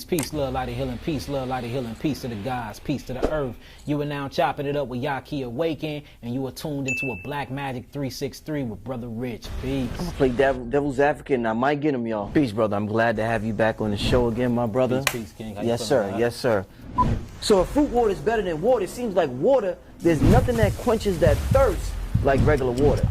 Peace, love, light of healing, peace, love, light of healing, peace to the gods, peace to the earth. You are now chopping it up with Yaki Awaken, and you are tuned into a Black Magic 363 with Brother Rich. Peace. I'm gonna play devil's advocate, and I might get him, y'all. Peace, brother. I'm glad to have you back on the show again, my brother. Peace, King. Yes, sir. Yes, sir. So if fruit water is better than water, it seems like water, there's nothing that quenches that thirst like regular water.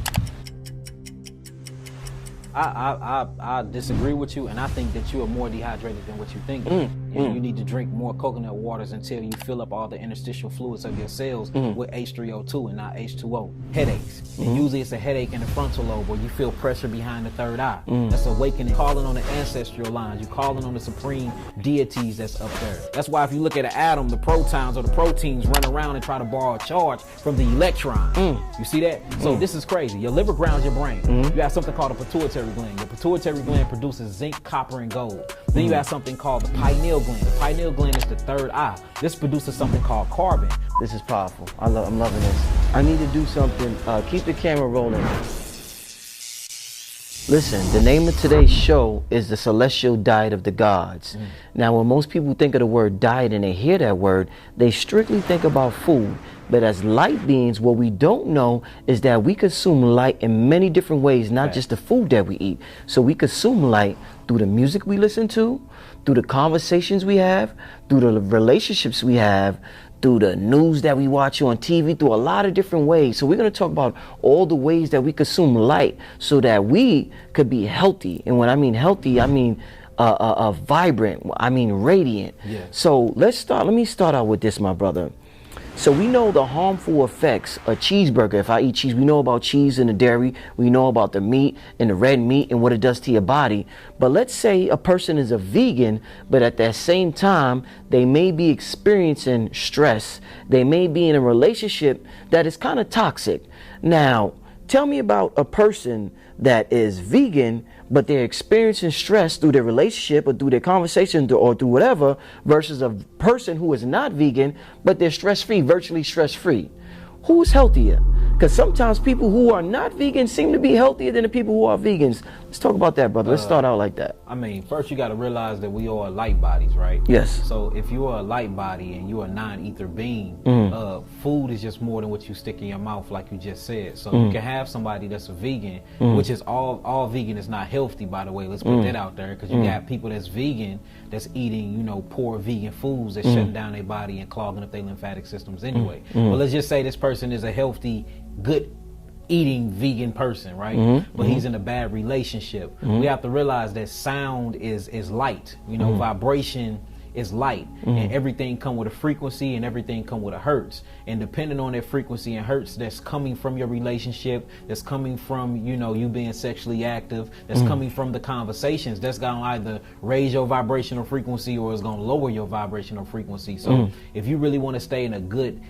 I disagree with you, and I think that you are more dehydrated than what you think. You need to drink more coconut waters until you fill up all the interstitial fluids of your cells with H3O2 and not H2O. Headaches. And usually it's a headache in the frontal lobe where you feel pressure behind the third eye. That's awakening, calling on the ancestral lines. You're calling on the supreme deities that's up there. That's why if you look at an atom, the protons or the proteins run around and try to borrow a charge from the electron. You see that? So this is crazy. Your liver grounds your brain. You have something called a pituitary gland. Your pituitary gland produces zinc, copper, and gold. Then you have something called the pineal gland. The pineal gland is the third eye. This produces something called carbon. This is powerful. I'm loving this. I need to do something. Keep the camera rolling. Listen, the name of today's show is the Celestial Diet of the Gods. Now, when most people think of the word diet and they hear that word, they strictly think about food. But as light beings, what we don't know is that we consume light in many different ways, not just the food that we eat. So we consume light through the music we listen to, through the conversations we have, through the relationships we have, through the news that we watch on TV, through a lot of different ways. So we're going to talk about all the ways that we consume light so that we could be healthy. And when I mean healthy, I mean vibrant, I mean radiant. So let me start out with this, my brother. So we know the harmful effects of cheeseburger. If I eat cheese, we know about cheese and the dairy. We know about the meat and the red meat and what it does to your body. But let's say a person is a vegan, but at that same time, they may be experiencing stress. They may be in a relationship that is kind of toxic. Now, tell me about a person that is vegan, but they're experiencing stress through their relationship or through their conversation or through whatever, versus a person who is not vegan, but they're stress-free, virtually stress-free. Who's healthier? Because sometimes people who are not vegan seem to be healthier than the people who are vegans. Let's talk about that, brother. Let's start out like that. I mean, first you got to realize that we are light bodies, right? Yes. So if you are a light body and you're a non-ether being, food is just more than what you stick in your mouth, like you just said. So you can have somebody that's a vegan, which is all vegan is not healthy, by the way. Let's put that out there, because you got people that's vegan that's eating, poor vegan foods that's shutting down their body and clogging up their lymphatic systems anyway. But let's just say this person is a healthy, good eating vegan person, right? But he's in a bad relationship. We have to realize that sound is light. Vibration is light, and everything come with a frequency and everything come with a hertz. And depending on that frequency and hertz that's coming from your relationship, that's coming from you being sexually active, that's coming from the conversations, that's gonna either raise your vibrational frequency or it's gonna lower your vibrational frequency. So if you really want to stay in a good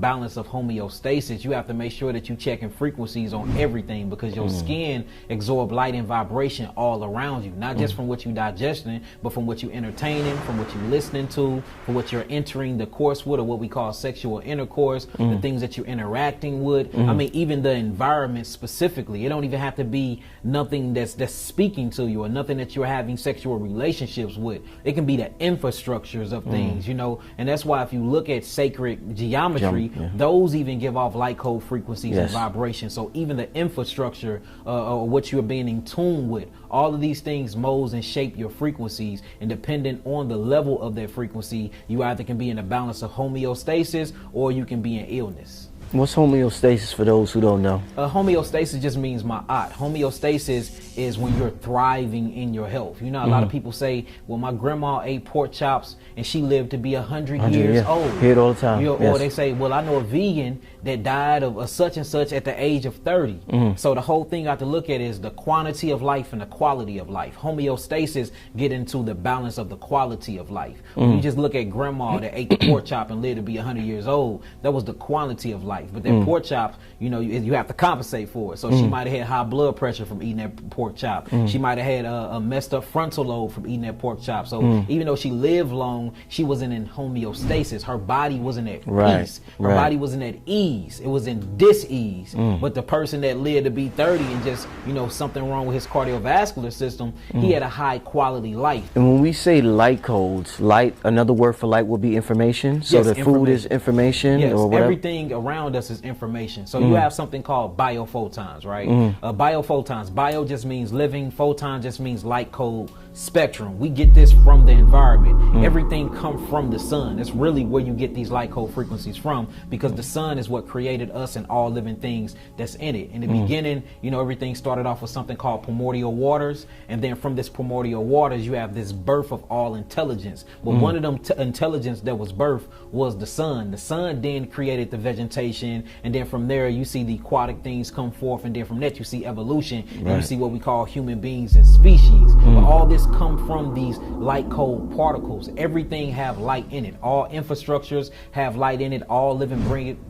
balance of homeostasis, you have to make sure that you checking frequencies on everything, because your skin absorb light and vibration all around you, not just from what you digesting, but from what you entertaining, from what you listening to, for what you're entering the course with, or what we call sexual intercourse, the things that you're interacting with. I mean, even the environment specifically. It don't even have to be nothing that's speaking to you or nothing that you're having sexual relationships with. It can be the infrastructures of things, and that's why if you look at sacred geometry, those even give off light code frequencies and vibrations. So even the infrastructure or what you're being in tune with, all of these things molds and shape your frequencies, and dependent on the level of that frequency, you either can be in a balance of homeostasis or you can be in illness. What's homeostasis for those who don't know? Homeostasis just means ma'at. Homeostasis is when you're thriving in your health. A lot of people say, well, my grandma ate pork chops and she lived to be 100 years old. Hear it all the time. Or they say, well, I know a vegan that died of a such and such at the age of 30. So the whole thing I have to look at is the quantity of life and the quality of life. Homeostasis get into the balance of the quality of life. When you just look at grandma that ate the pork chop and lived to be 100 years old, that was the quality of life. life. But that pork chop, you know, you have to compensate for it. So she might have had high blood pressure from eating that pork chop. She might have had a messed up frontal lobe from eating that pork chop. So even though she lived long, she wasn't in homeostasis. Her body wasn't at peace. Her body wasn't at ease. It was in dis-ease. But the person that lived to be 30 and just, you know, something wrong with his cardiovascular system, he had a high quality life. And when we say light codes, light, another word for light will be information. So Yes, the food is information, Yes, or whatever. everything around us is information. So you have something called biophotons, right? Biophotons. Bio just means living. Photon just means light code spectrum. We get this from the environment. Everything comes from the sun. That's really where you get these light code frequencies from, because the sun is what created us and all living things that's in it. In the beginning, you know, everything started off with something called primordial waters, and then from this primordial waters, you have this birth of all intelligence. But one of them intelligence that was birthed was the sun. The sun then created the vegetation, and then from there you see the aquatic things come forth, and then from that you see evolution, and you see what we call human beings and species. But all this come from these light code particles. Everything have light in it. All infrastructures have light in it. All living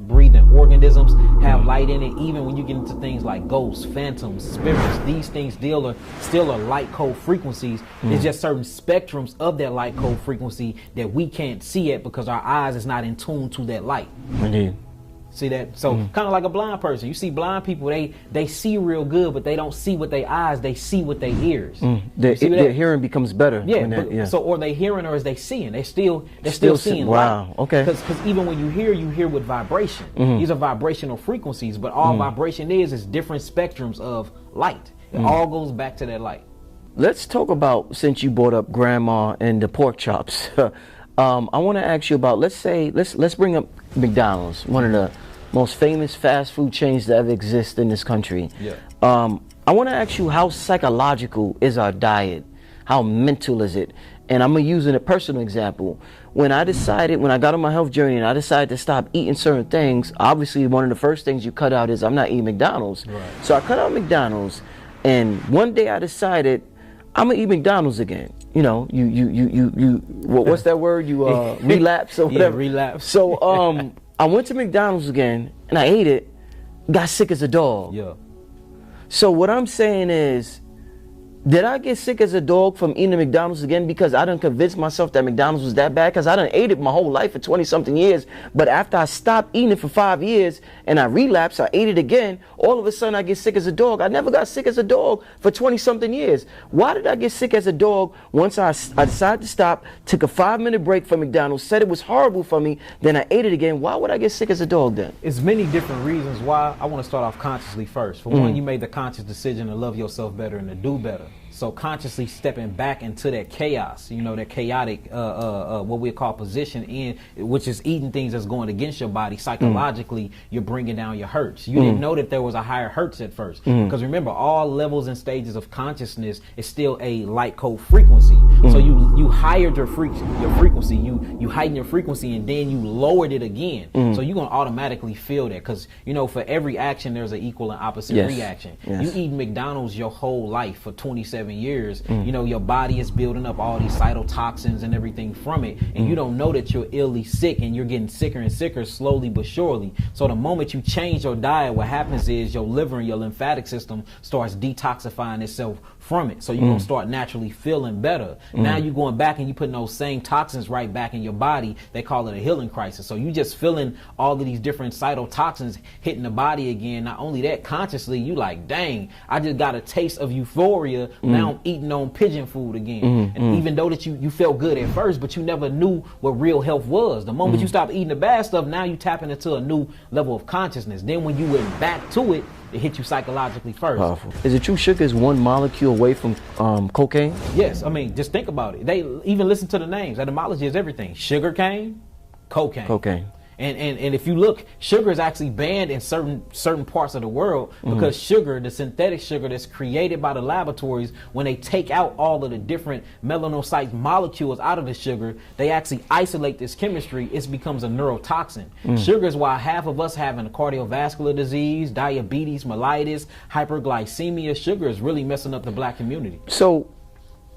breathing organisms have light in it. Even when you get into things like ghosts, phantoms, spirits, these things still are light code frequencies. It's just certain spectrums of that light code frequency that we can't see it because our eyes is not in tune to that light. Indeed. See that? So kind of like a blind person. You see blind people, they see real good, but they don't see with their eyes, they see with their ears. Their hearing becomes better. Yeah, so or they hearing or is they seeing? They're still seeing wow, light. okay. Because even when you hear with vibration. These are vibrational frequencies, but all vibration is different spectrums of light. It all goes back to that light. Let's talk about, since you brought up grandma and the pork chops. I want to ask you about, let's bring up McDonald's, one of the most famous fast food chains that ever exist in this country. Yeah. I want to ask you, how psychological is our diet? How mental is it? And I'm going to use a personal example. When I got on my health journey and I decided to stop eating certain things, obviously one of the first things you cut out is I'm not eating McDonald's. Right. So I cut out McDonald's, and one day I decided I'm gonna eat McDonald's again. You know, what's that word? You relapse or whatever. Yeah, relapse. So I went to McDonald's again and I ate it, got sick as a dog. Yeah. So what I'm saying is, did I get sick as a dog from eating McDonald's again because I done convinced myself that McDonald's was that bad? Because I done ate it my whole life for 20-something years. But after I stopped eating it for 5 years and I relapsed, I ate it again, all of a sudden I get sick as a dog. I never got sick as a dog for 20-something years. Why did I get sick as a dog once I decided to stop, took a 5-minute break from McDonald's, said it was horrible for me, then I ate it again? Why would I get sick as a dog then? It's many different reasons why. I want to start off consciously first. For one, you made the conscious decision to love yourself better and to do better. So consciously stepping back into that chaos, you know, that chaotic, what we call position in, which is eating things that's going against your body. Psychologically, you're bringing down your hertz. You didn't know that there was a higher hertz at first. Because remember, all levels and stages of consciousness is still a light code frequency. So you hired your frequency, you heightened your frequency, and then you lowered it again. So you're going to automatically feel that. Because, you know, for every action, there's an equal and opposite reaction. You eat McDonald's your whole life for 27 years, you know, your body is building up all these cytotoxins and everything from it, and you don't know that you're illy sick, and you're getting sicker and sicker slowly but surely. So the moment you change your diet, what happens is your liver and your lymphatic system starts detoxifying itself from it. So you're going to start naturally feeling better. Now you're going back and you're putting those same toxins right back in your body. They call it a healing crisis. So you just feeling all of these different cytotoxins hitting the body again. Not only that, consciously, you like, dang, I just got a taste of euphoria. Now I'm eating on pigeon food again. And even though that you felt good at first, but you never knew what real health was. The moment you stop eating the bad stuff, now you tapping into a new level of consciousness. Then when you went back to it, it hit you psychologically first. Powerful. Is it true sugar is one molecule away from cocaine? Yes. I mean, just think about it. They even listen to the names. Etymology is everything. Sugar cane, cocaine. Cocaine. And if you look, sugar is actually banned in certain parts of the world because sugar, the synthetic sugar that's created by the laboratories, when they take out all of the different melanocyte molecules out of the sugar, they actually isolate this chemistry. It becomes a neurotoxin. Sugar is why half of us having a cardiovascular disease, diabetes, mellitus, hyperglycemia. Sugar is really messing up the black community. So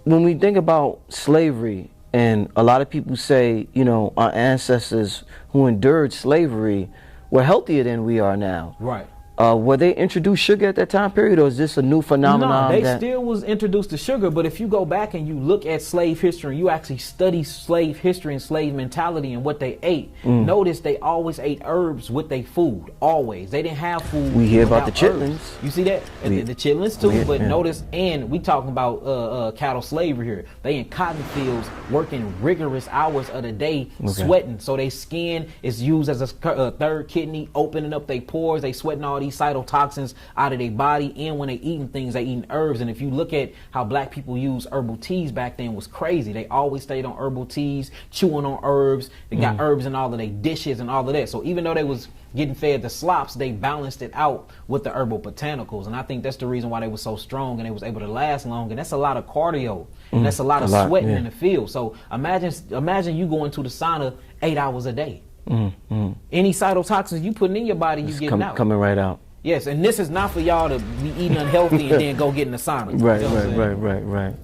when we think about slavery, and a lot of people say, you know, our ancestors who endured slavery were healthier than we are now. Right. Were they introduced sugar at that time period, or is this a new phenomenon? No, they still was introduced to sugar, but if you go back and you look at slave history, and you actually study slave history and slave mentality and what they ate, notice they always ate herbs with their food, always. They didn't have food. We hear about the chitlins. Herbs. You see that? The chitlins too, but notice, and we talking about cattle slavery here. They in cotton fields working rigorous hours of the day, sweating, so their skin is used as a third kidney, opening up their pores, they sweating all these cytotoxins out of their body, and when they eating things, they eating herbs. And if you look at how black people use herbal teas back then, was crazy. They always stayed on herbal teas, chewing on herbs. They got herbs in all of their dishes and all of that. So even though they was getting fed the slops, they balanced it out with the herbal botanicals. And I think that's the reason why they were so strong and they was able to last long. And that's a lot of cardio. And that's a lot of sweating in the field. So imagine you going to the sauna 8 hours a day. Any cytotoxins you putting in your body, you getting out. Coming right out. Yes, and this is not for y'all to be eating unhealthy and then go get in the sauna. Right.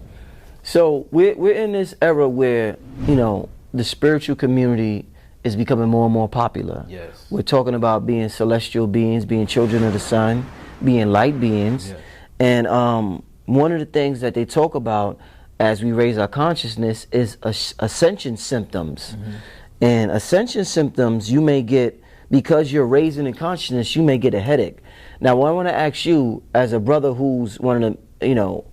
So we're in this era where, you know, the spiritual community is becoming more and more popular. Yes. We're talking about being celestial beings, being children of the sun, being light beings. Yes. And one of the things that they talk about as we raise our consciousness is ascension symptoms. And ascension symptoms you may get because you're raising in consciousness, you may get a headache. Now, I want to ask you, as a brother who's one of the, you know,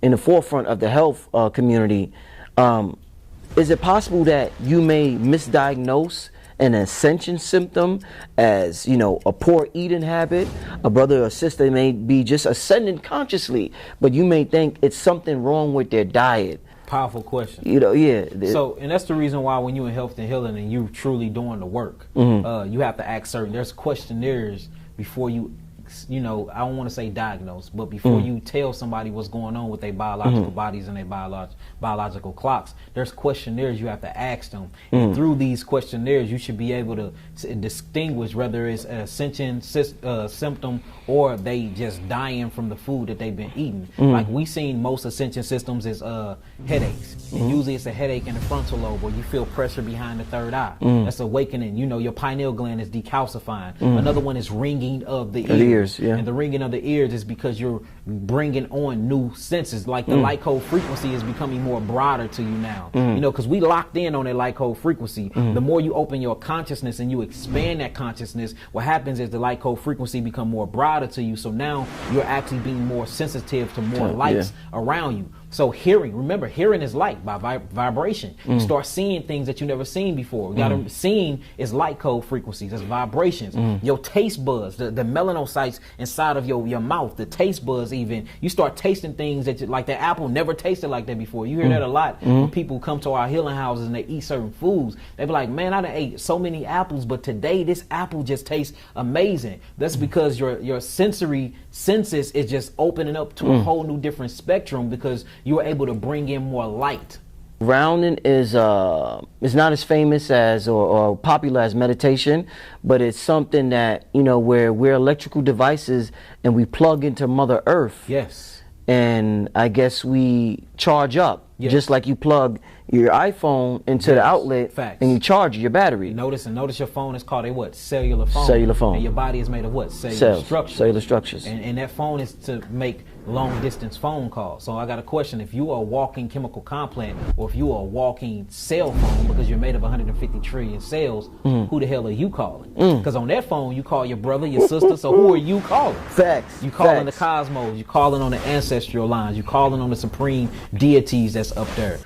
in the forefront of the health community, is it possible that you may misdiagnose an ascension symptom as, you know, a poor eating habit? A brother or sister may be just ascending consciously, but you may think it's something wrong with their diet. Powerful question. You know, So, and that's the reason why when you're in health and healing and you truly doing the work, you have to ask there's questionnaires before you know, I don't want to say diagnose, but before you tell somebody what's going on with their biological bodies and their biological clocks, there's questionnaires you have to ask them. And through these questionnaires, you should be able to distinguish whether it's an ascension symptom or they just dying from the food that they've been eating. Like we seen most ascension systems is headaches. And usually it's a headache in the frontal lobe where you feel pressure behind the third eye. That's awakening. You know, your pineal gland is decalcifying. Another one is ringing of the ears. And the ringing of the ears is because you're bringing on new senses. Like the light code frequency is becoming more broader to you now. You know, because we locked in on that light code frequency. The more you open your consciousness and you expand that consciousness, what happens is the light code frequency become more broader to you. So now you're actually being more sensitive to more lights around you. So hearing, remember, hearing is light by vibration. You start seeing things that you never seen before. Seeing is light code frequencies, that's vibrations. Your taste buds, the melanocytes inside of your mouth, the taste buds even, you start tasting things that like that apple never tasted like that before. You hear that a lot when people come to our healing houses and they eat certain foods. They be like, man, I done ate so many apples, but today this apple just tastes amazing. That's because your sensory senses is just opening up to a whole new different spectrum because you are able to bring in more light. Grounding is not as famous as or popular as meditation, but it's something that, you know, where we're electrical devices and we plug into Mother Earth. Yes. And I guess we charge up, just like you plug your iPhone into the outlet and you charge your battery. Notice your phone is called a what? Cellular phone. Cellular phone. And your body is made of what? Cellular structures. Cellular structures. And that phone is to make long distance phone calls. So I got a question. If you are a walking chemical complex or if you are a walking cell phone because you're made of 150 trillion cells, who the hell are you calling? Because on that phone you call your brother, your sister, so who are you calling? Facts. You calling the cosmos, you calling on the ancestral lines, you calling on the supreme deities that's up there.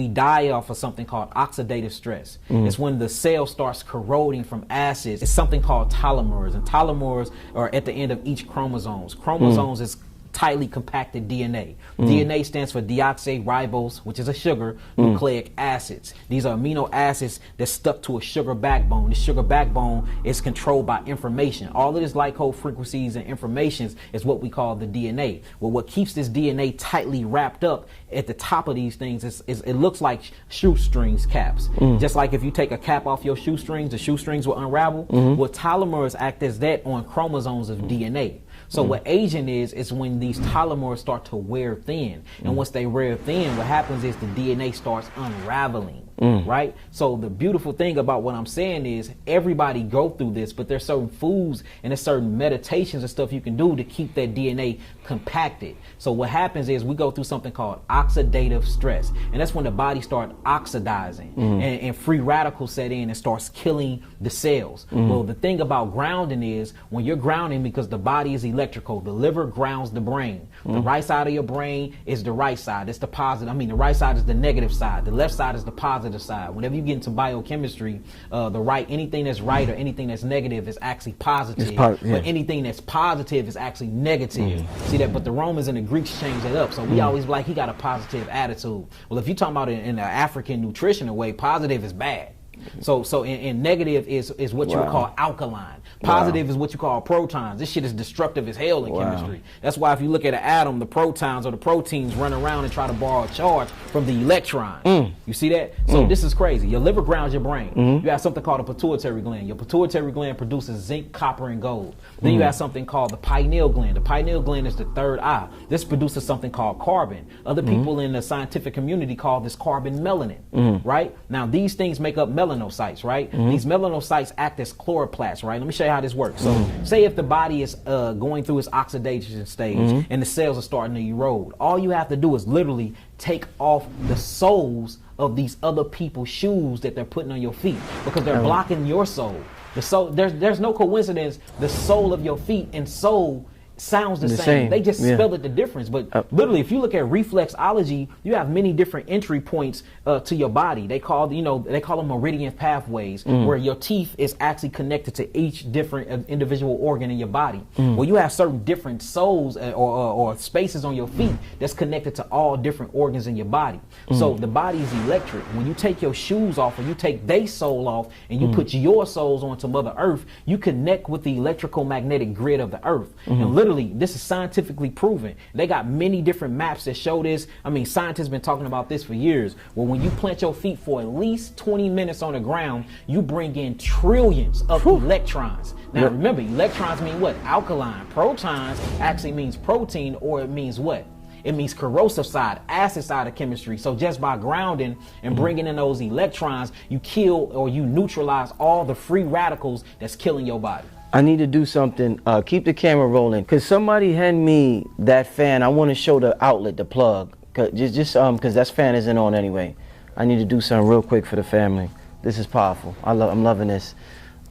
We die off of something called oxidative stress. It's when the cell starts corroding from acids. It's something called telomeres, and telomeres are at the end of each chromosomes. Chromosomes is tightly compacted DNA. DNA stands for deoxyribose, which is a sugar, nucleic acids. These are amino acids that stuck to a sugar backbone. The sugar backbone is controlled by information. All of this light code frequencies and informations is what we call the DNA. Well, what keeps this DNA tightly wrapped up at the top of these things is it looks like shoestrings caps. Just like if you take a cap off your shoestrings, the shoestrings will unravel. Well, telomeres act as that on chromosomes of DNA. So what aging is when these telomeres start to wear thin. And once they wear thin, what happens is the DNA starts unraveling. right? So the beautiful thing about what I'm saying is everybody go through this, but there's certain foods and there's certain meditations and stuff you can do to keep that DNA compacted. So what happens is we go through something called oxidative stress, and that's when the body starts oxidizing and free radicals set in and starts killing the cells. Well, the thing about grounding is when you're grounding, because the body is electrical, the liver grounds the brain. The right side of your brain is the right side. It's the positive. I mean, the right side is the negative side. The left side is the positive side. Whenever you get into biochemistry, anything that's right or anything that's negative is actually positive. But anything that's positive is actually negative. See that? But the Romans and the Greeks changed that up. So we always like, he got a positive attitude. Well, if you're talking about it in the African nutritional way, positive is bad. So in negative is what you would call alkaline. Positive is what you call protons. This shit is destructive as hell in chemistry. That's why if you look at an atom, the protons or the proteins run around and try to borrow a charge from the electron. You see that? So this is crazy. Your liver grounds your brain. You have something called a pituitary gland. Your pituitary gland produces zinc, copper, and gold. Then you have something called the pineal gland. The pineal gland is the third eye. This produces something called carbon. Other people in the scientific community call this carbon melanin, right? Now, these things make up melanocytes, right? These melanocytes act as chloroplasts, right? Let me show you how this works. So say if the body is going through its oxidation stage and the cells are starting to erode, all you have to do is literally take off the soles of these other people's shoes that they're putting on your feet, because they're blocking your soul. The soul, there's no coincidence. The sole of your feet and soul sounds the same. They just spell it the difference. But literally, if you look at reflexology, you have many different entry points to your body. They call them meridian pathways, where your teeth is actually connected to each different individual organ in your body. Well, you have certain different soles or spaces on your feet that's connected to all different organs in your body. So the body is electric. When you take your shoes off or you take their soul off and you put your souls onto Mother Earth, you connect with the electrical magnetic grid of the Earth. And literally, this is scientifically proven. They got many different maps that show this. I mean, scientists been talking about this for years. Well, when you plant your feet for at least 20 minutes on the ground, you bring in trillions of electrons. Now, remember, electrons mean what? Alkaline. Protons actually means protein, or it means what? It means corrosive side, acid side of chemistry. So just by grounding and bringing in those electrons, you kill or you neutralize all the free radicals that's killing your body. I need to do something. Keep the camera rolling. Could somebody hand me that fan? I want to show the outlet, the plug. Because that fan isn't on anyway. I need to do something real quick for the family. This is powerful. I'm loving this.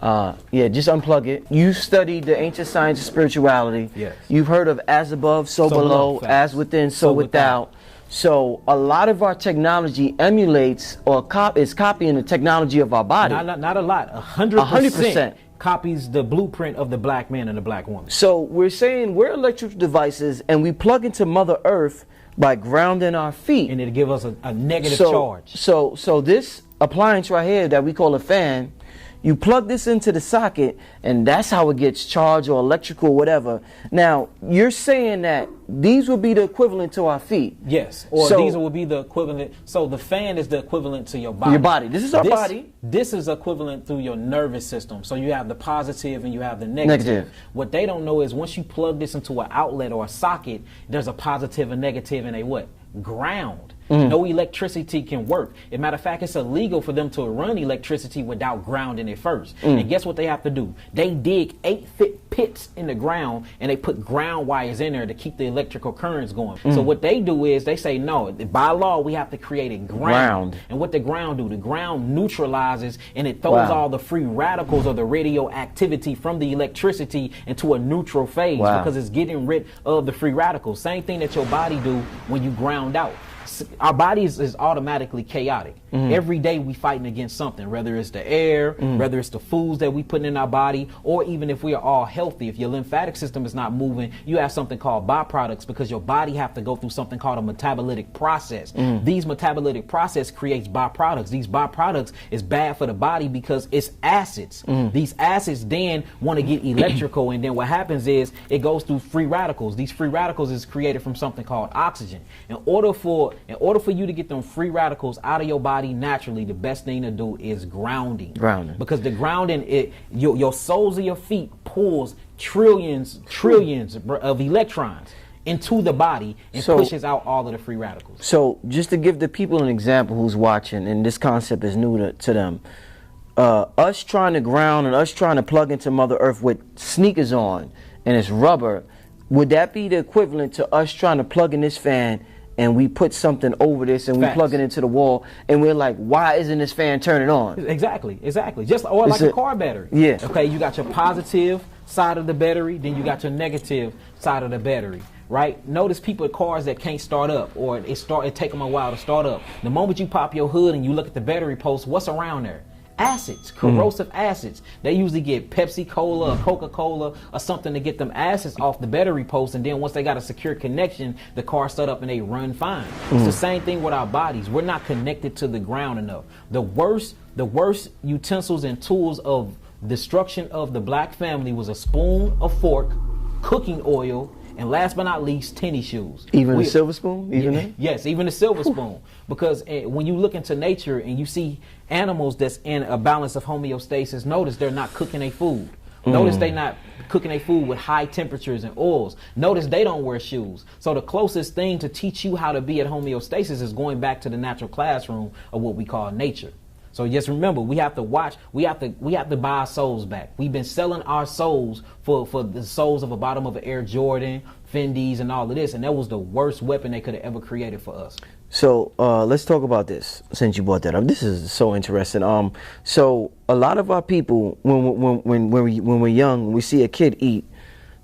Just unplug it. You studied the ancient science of spirituality. Yes. You've heard of as above, so below, as within, so without. So a lot of our technology emulates or is copying the technology of our body. Not a lot. 100%. Copies the blueprint of the black man and the black woman. So we're saying we're electrical devices and we plug into Mother Earth by grounding our feet. And it'll give us a negative charge. So this appliance right here that we call a fan, you plug this into the socket and that's how it gets charged or electrical, whatever. Now, you're saying that these will be the equivalent to our feet. Yes, or these will be the equivalent. So the fan is the equivalent to your body. Your body. This is our body. This is equivalent through your nervous system. So you have the positive and you have the negative. What they don't know is once you plug this into an outlet or a socket, there's a positive and negative and a what? Ground. No electricity can work. As a matter of fact, it's illegal for them to run electricity without grounding it first. And guess what they have to do? They dig 8-foot pits in the ground and they put ground wires in there to keep the electrical currents going. So what they do is they say, no, by law, we have to create a ground. And what the ground do? The ground neutralizes and it throws all the free radicals or the radioactivity from the electricity into a neutral phase because it's getting rid of the free radicals. Same thing that your body do when you ground out. Our bodies is automatically chaotic. Every day we fighting against something, whether it's the air, whether it's the foods that we put in our body, or even if we are all healthy. If your lymphatic system is not moving, you have something called byproducts because your body have to go through something called a metabolitic process. These metabolitic process creates byproducts. These byproducts is bad for the body because it's acids. These acids then want to get electrical, and then what happens is it goes through free radicals. These free radicals is created from something called oxygen. In order for you to get them free radicals out of your body naturally, the best thing to do is grounding. Because the grounding, your soles of your feet pulls trillions of electrons. into the body and pushes out all of the free radicals. So just to give the people an example who's watching, and this concept is new to them, us trying to ground and us trying to plug into Mother Earth with sneakers on and it's rubber, would that be the equivalent to us trying to plug in this fan and we put something over this and we plug it into the wall and we're like, why isn't this fan turning on? Exactly. Just or like a car battery. Yeah. Okay, you got your positive side of the battery, then you got your negative side of the battery. Right? Notice people with cars that can't start up, or it take them a while to start up. The moment you pop your hood and you look at the battery post, what's around there? Acids, corrosive acids. They usually get Pepsi Cola or Coca-Cola or something to get them acids off the battery post, and then once they got a secure connection, the car start up and they run fine. It's the same thing with our bodies. We're not connected to the ground enough. The worst utensils and tools of destruction of the black family was a spoon, a fork, cooking oil, and last but not least, tennis shoes. Even a silver spoon? Yes, even a silver spoon. Because when you look into nature and you see animals that's in a balance of homeostasis, notice they're not cooking their food. Notice they're not cooking their food with high temperatures and oils. Notice they don't wear shoes. So the closest thing to teach you how to be at homeostasis is going back to the natural classroom of what we call nature. So just remember, we have to watch, we have to buy our souls back. We've been selling our souls for the souls of a bottom of an Air Jordan, Fendi's, and all of this, and that was the worst weapon they could have ever created for us. So let's talk about this since you brought that up. This is so interesting. So a lot of our people, when we're young, when we see a kid eat,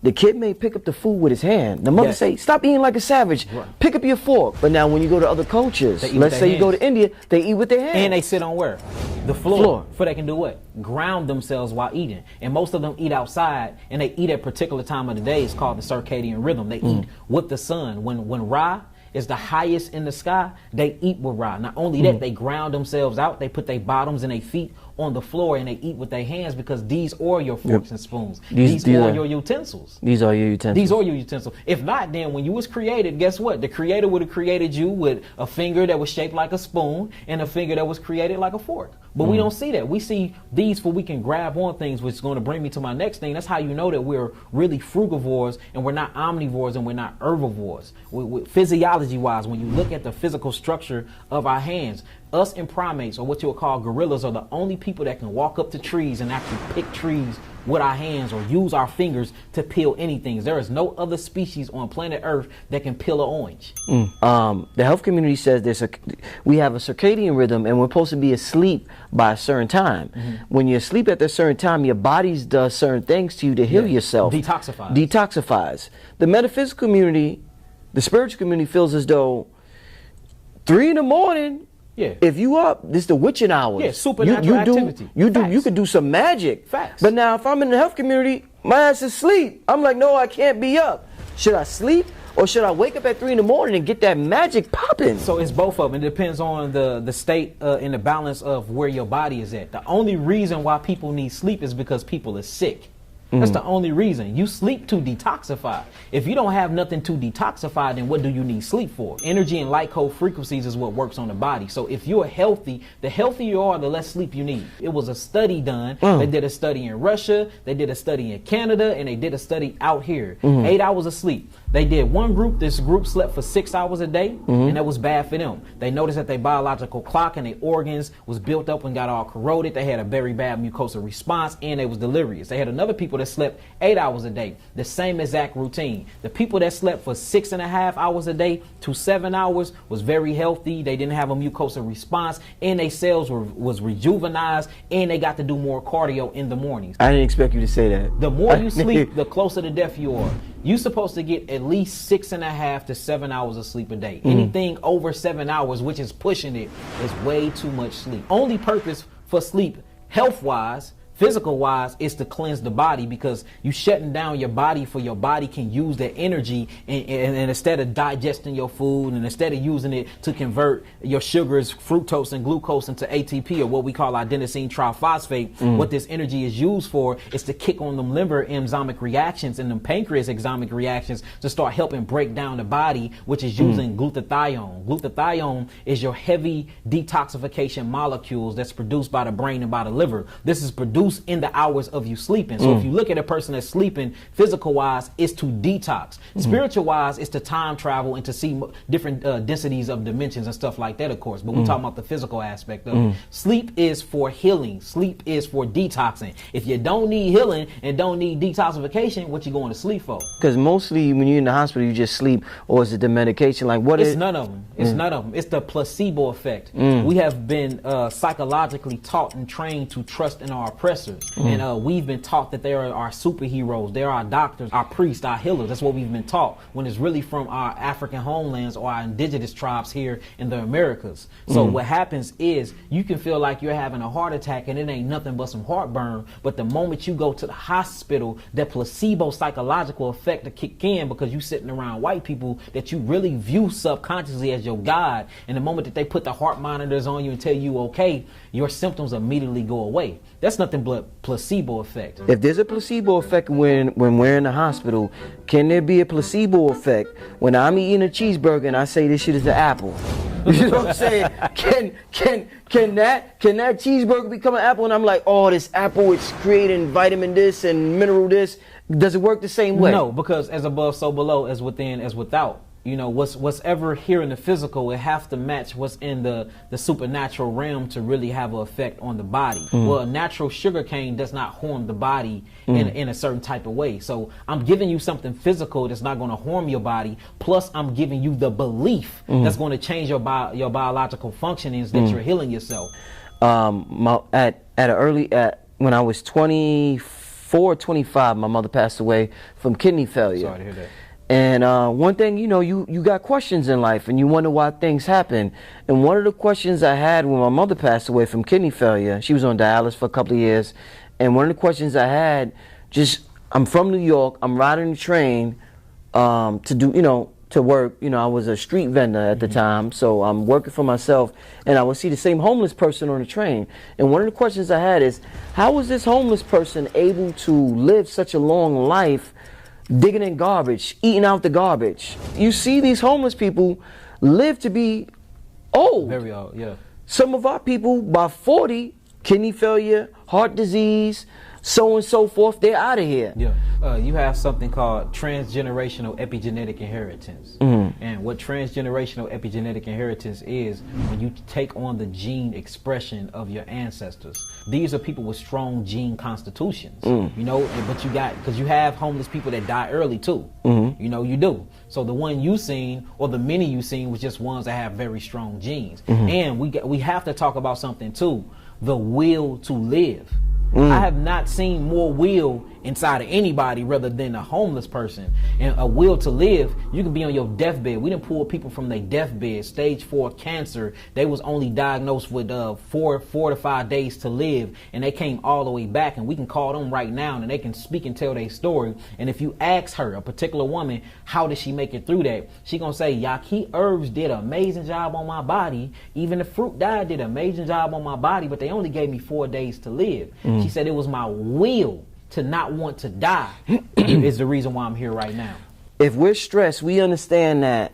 the kid may pick up the food with his hand. The mother say, stop eating like a savage. Right. Pick up your fork. But now when you go to other cultures, let's say you go to India, they eat with their hands. And they sit on where? The floor. For they can do what? Ground themselves while eating. And most of them eat outside, and they eat at a particular time of the day. It's called the circadian rhythm. They eat with the sun. When Ra is the highest in the sky, they eat with Ra. Not only that, they ground themselves out. They put their bottoms and their feet on the floor and they eat with their hands because these are your forks and spoons. These are your utensils. These are your utensils. These are your utensils. If not, then when you was created, guess what? The creator would have created you with a finger that was shaped like a spoon and a finger that was created like a fork. But we don't see that. We see these for we can grab on things, which is going to bring me to my next thing. That's how you know that we're really frugivores and we're not omnivores and we're not herbivores. Physiology-wise, when you look at the physical structure of our hands, us and primates, or what you would call gorillas, are the only people that can walk up to trees and actually pick trees with our hands or use our fingers to peel anything. There is no other species on planet Earth that can peel an orange. The health community says we have a circadian rhythm and we're supposed to be asleep by a certain time. When you sleep at a certain time, your body does certain things to you to heal yourself. Detoxifies. The metaphysical community, the spiritual community feels as though 3 in the morning, if you up, this is the witching hours. Yeah, supernatural activity. You could do some magic. Facts. But now if I'm in the health community, my ass is asleep. I'm like, no, I can't be up. Should I sleep or should I wake up at 3 in the morning and get that magic popping? So it's both of them. It depends on the state and the balance of where your body is at. The only reason why people need sleep is because people are sick. That's the only reason. You sleep to detoxify. If you don't have nothing to detoxify, then what do you need sleep for? Energy and light code frequencies is what works on the body. So if you're healthy, the healthier you are, the less sleep you need. It was a study done. They did a study in Russia, they did a study in Canada, and they did a study out here. 8 hours of sleep. They did one group, this group slept for 6 hours a day, and that was bad for them. They noticed that their biological clock and their organs was built up and got all corroded. They had a very bad mucosal response, and they was delirious. They had another people that slept 8 hours a day, the same exact routine. The people that slept for 6.5 hours a day to 7 hours was very healthy. They didn't have a mucosal response, and their cells was rejuvenized, and they got to do more cardio in the mornings. I didn't expect you to say that. The more you sleep, the closer to death you are. You're supposed to get at least 6.5 to 7 hours of sleep a day. Anything over 7 hours, which is pushing it, is way too much sleep. Only purpose for sleep, health-wise, physical-wise, is to cleanse the body, because you shutting down your body for your body can use that energy and instead of digesting your food and instead of using it to convert your sugars, fructose and glucose, into ATP, or what we call adenosine triphosphate. What this energy is used for is to kick on them liver enzymic reactions and them pancreas enzymic reactions to start helping break down the body, which is using glutathione. Glutathione is your heavy detoxification molecules that's produced by the brain and by the liver. This is produced produce in the hours of you sleeping. So if you look at a person that's sleeping, physical wise, it's to detox. Spiritual wise, it's to time travel and to see different densities of dimensions and stuff like that, of course. But we're talking about the physical aspect of it. Sleep is for healing. Sleep is for detoxing. If you don't need healing and don't need detoxification, what you going to sleep for? Because mostly when you're in the hospital, you just sleep, or is it the medication? Like what? It's none of them. It's none of them. It's the placebo effect. We have been psychologically taught and trained to trust in our oppressors, and we've been taught that they are our superheroes. They're our doctors, our priests, our healers. That's what we've been taught, when it's really from our African homelands or our indigenous tribes here in the Americas. So what happens is you can feel like you're having a heart attack and it ain't nothing but some heartburn, but the moment you go to the hospital, that placebo psychological effect to kick in, because you sitting around white people that you really view subconsciously as your God, and the moment that they put the heart monitors on you and tell you okay, your symptoms immediately go away. That's nothing but placebo effect. If there's a placebo effect when we're in the hospital, can there be a placebo effect when I'm eating a cheeseburger and I say this shit is an apple? You know what I'm saying? Can that cheeseburger become an apple and I'm like, oh, this apple, it's creating vitamin this and mineral this? Does it work the same way? No, because as above, so below, as within, as without. You know, what's ever here in the physical, it have to match what's in the supernatural realm to really have an effect on the body. Well, a natural sugar cane does not harm the body in a certain type of way. So I'm giving you something physical that's not going to harm your body. Plus, I'm giving you the belief that's going to change your biological functionings that you're healing yourself. When I was 24, 25, my mother passed away from kidney failure. Sorry to hear that. And one thing, you know, you got questions in life and you wonder why things happen. And one of the questions I had when my mother passed away from kidney failure, she was on dialysis for a couple of years. And one of the questions I had, I'm from New York, I'm riding the train to work. You know, I was a street vendor at the time, so I'm working for myself. And I would see the same homeless person on the train. And one of the questions I had is, how was this homeless person able to live such a long life digging in garbage, eating out the garbage? You see these homeless people live to be old. Very old, yeah. Some of our people, by 40, kidney failure, heart disease, so on and so forth, they're out of here. Yeah. You have something called transgenerational epigenetic inheritance. And what transgenerational epigenetic inheritance is, when you take on the gene expression of your ancestors. These are people with strong gene constitutions, you know, but because you have homeless people that die early too. You know, you do. So the one you seen, or the many you seen, was just ones that have very strong genes. And we have to talk about something too, the will to live. I have not seen more will inside of anybody rather than a homeless person. And a will to live, you can be on your deathbed. We done pulled people from their deathbed, stage 4 cancer. They was only diagnosed with 4 to 5 days to live, and they came all the way back. And we can call them right now and they can speak and tell their story. And if you ask her, a particular woman, how did she make it through that, she gonna say, Yaqui herbs did an amazing job on my body. Even the fruit diet did an amazing job on my body, but they only gave me 4 days to live. She said it was my will to not want to die is the reason why I'm here right now. If we're stressed, we understand that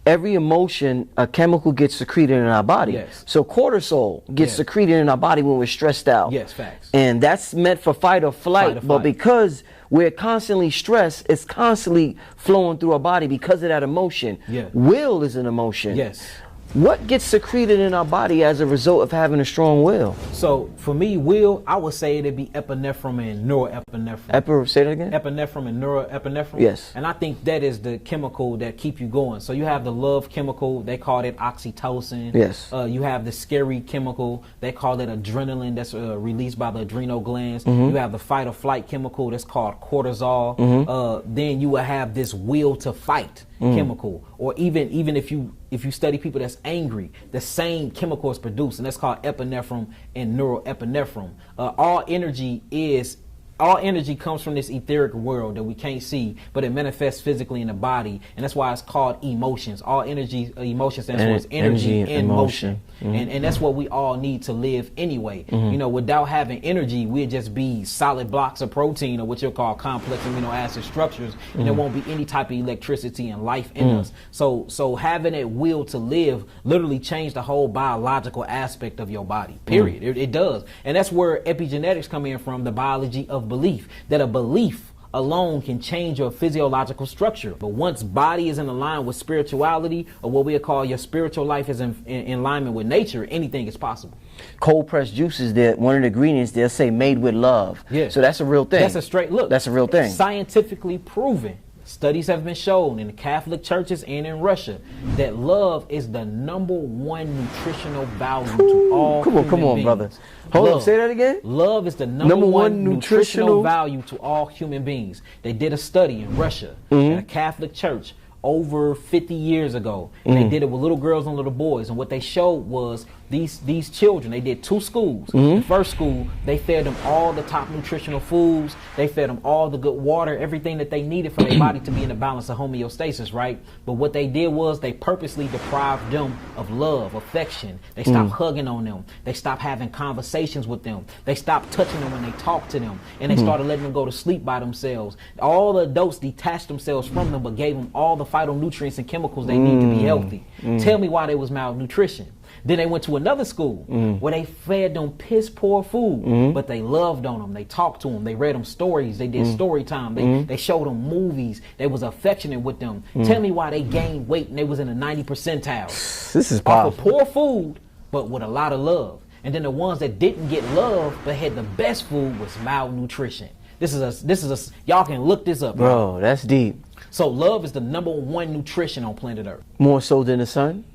every emotion, a chemical gets secreted in our body. Yes. So cortisol gets secreted in our body when we're stressed out. Yes, facts. And that's meant for fight or flight. But because we're constantly stressed, it's constantly flowing through our body because of that emotion. Yeah. Will is an emotion. Yes. What gets secreted in our body as a result of having a strong will? So for me, will, I would say it'd be epinephrine and norepinephrine. Say that again? Epinephrine and norepinephrine. Yes. And I think that is the chemical that keep you going. So you have the love chemical, they call it oxytocin. Yes. You have the scary chemical, they call it adrenaline, that's released by the adrenal glands. You have the fight or flight chemical, that's called cortisol. Then you will have this will to fight chemical, or even if you study people that's angry, the same chemical is produced, and that's called epinephrine and norepinephrine. All energy is all energy comes from this etheric world that we can't see, but it manifests physically in the body, and that's why it's called emotions. All energy, emotion stands for energy in motion. And that's what we all need to live anyway. You know, without having energy, we'd just be solid blocks of protein, or what you'll call complex amino acid structures, and there won't be any type of electricity and life in us. So having that will to live literally changed the whole biological aspect of your body, period. It does. And that's where epigenetics come in from, the biology of belief, that a belief alone can change your physiological structure. But once body is in line with spirituality, or what we call your spiritual life is in alignment with nature, anything is possible. Cold pressed juices, that one of the ingredients they'll say made with love. Yeah. So that's a real thing. That's a straight look. That's a real thing. Scientifically proven. Studies have been shown in the Catholic churches and in Russia that love is the #1 nutritional value to all human Come on, beings. brother. Hold on, say that again. Love is the number one nutritional value to all human beings. They did a study in Russia at a Catholic church over 50 years ago, and they did it with little girls and little boys, and what they showed was these children, they did 2 schools. The first school, they fed them all the top nutritional foods, they fed them all the good water, everything that they needed for their body to be in a balance of homeostasis, right? But what they did was they purposely deprived them of love, affection. They stopped hugging on them, they stopped having conversations with them, they stopped touching them when they talked to them, and they started letting them go to sleep by themselves. All the adults detached themselves from them, but gave them all the phytonutrients and chemicals they need to be healthy. Tell me why they was malnutrition. Then they went to another school where they fed them piss poor food, but they loved on them. They talked to them. They read them stories. They did story time. They showed them movies. They was affectionate with them. Tell me why they gained weight and they was in the 90 percentile. This is powerful. Off of poor food, but with a lot of love. And then the ones that didn't get love but had the best food was malnutrition. This is y'all can look this up. Bro, that's deep. So love is the #1 nutrition on planet Earth. More so than the sun?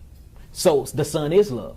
So the sun is love.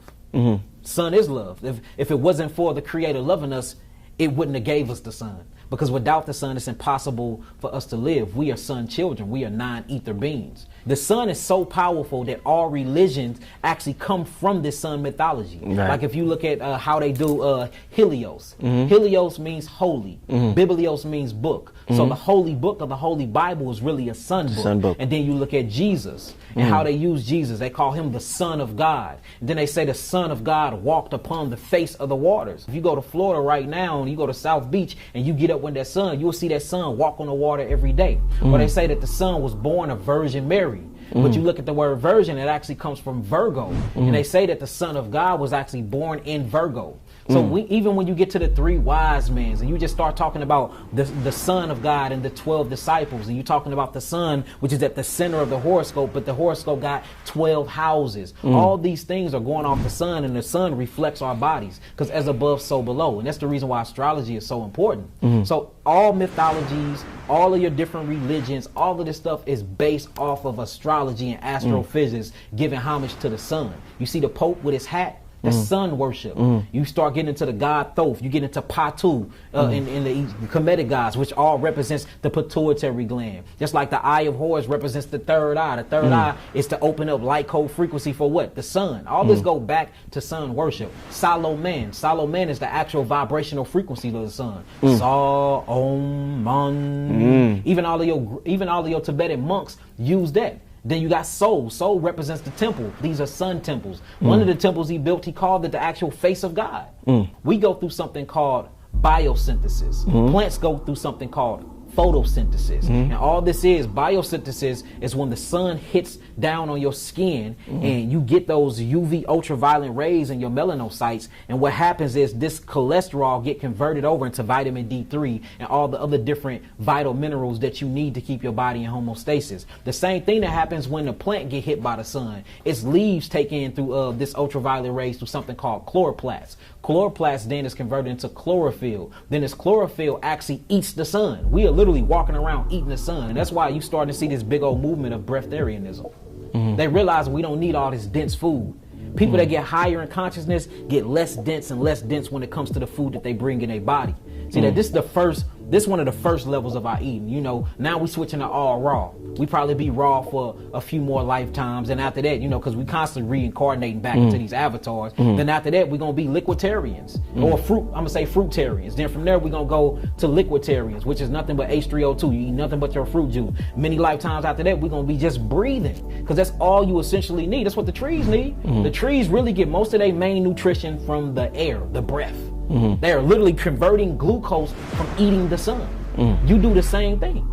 Sun is love. If it wasn't for the Creator loving us, it wouldn't have gave us the sun. Because without the sun, it's impossible for us to live. We are sun children. We are non-ether beings. The sun is so powerful that all religions actually come from this sun mythology. Right. Like if you look at how they do Helios. Helios means holy. Biblios means book. So the holy book of the Holy Bible is really a sun book. And then you look at Jesus and how they use Jesus. They call him the Son of God. And then they say the Son of God walked upon the face of the waters. If you go to Florida right now and you go to South Beach and you get up when that sun, you'll see that sun walk on the water every day. Or they say that the sun was born of Virgin Mary. But you look at the word virgin, it actually comes from Virgo. And they say that the Son of God was actually born in Virgo. So even when you get to the 3 wise men and you just start talking about the Son of God and the 12 disciples, and you're talking about the sun, which is at the center of the horoscope, but the horoscope got 12 houses. All these things are going off the sun, and the sun reflects our bodies, because as above, so below. And that's the reason why astrology is so important. So all mythologies, all of your different religions, all of this stuff is based off of astrology and astrophysics, giving homage to the sun. You see the Pope with his hat? That's sun worship. You start getting into the god Thoth. You get into Patu in the Kemetic gods, which all represents the pituitary gland. Just like the eye of Horus represents the third eye. The third eye is to open up light code frequency for what? The sun. All this go back to sun worship. Saloman. Saloman is the actual vibrational frequency of the sun. Sa, Om, Man. Even all of your Tibetan monks use that. Then you got Sol. Sol represents the temple. These are sun temples. One of the temples he built, he called it the actual face of God. We go through something called biosynthesis. Plants go through something called photosynthesis. And all this is, biosynthesis is when the sun hits down on your skin and you get those UV ultraviolet rays in your melanocytes, and what happens is this cholesterol get converted over into vitamin D3 and all the other different vital minerals that you need to keep your body in homeostasis. The same thing that happens when the plant get hit by the sun. Its leaves take in through this ultraviolet rays through something called chloroplasts. Chloroplasts then is converted into chlorophyll. Then this chlorophyll actually eats the sun. We are literally walking around eating the sun. And that's why you starting to see this big old movement of breatharianism. They realize we don't need all this dense food. People that get higher in consciousness get less dense and less dense when it comes to the food that they bring in their body. See that this is the first This is one of the first levels of our eating. You know, now we switching to all raw. We probably be raw for a few more lifetimes, and after that, you know, because we constantly reincarnating back into these avatars. Then after that, we're gonna be liquiditarians or I'm gonna say fruitarians. Then from there, we're gonna go to liquiditarians, which is nothing but H3O2. You eat nothing but your fruit juice. Many lifetimes after that, we're gonna be just breathing, because that's all you essentially need. That's what the trees need. The trees really get most of their main nutrition from the air, the breath. They're literally converting glucose from eating the sun. You do the same thing.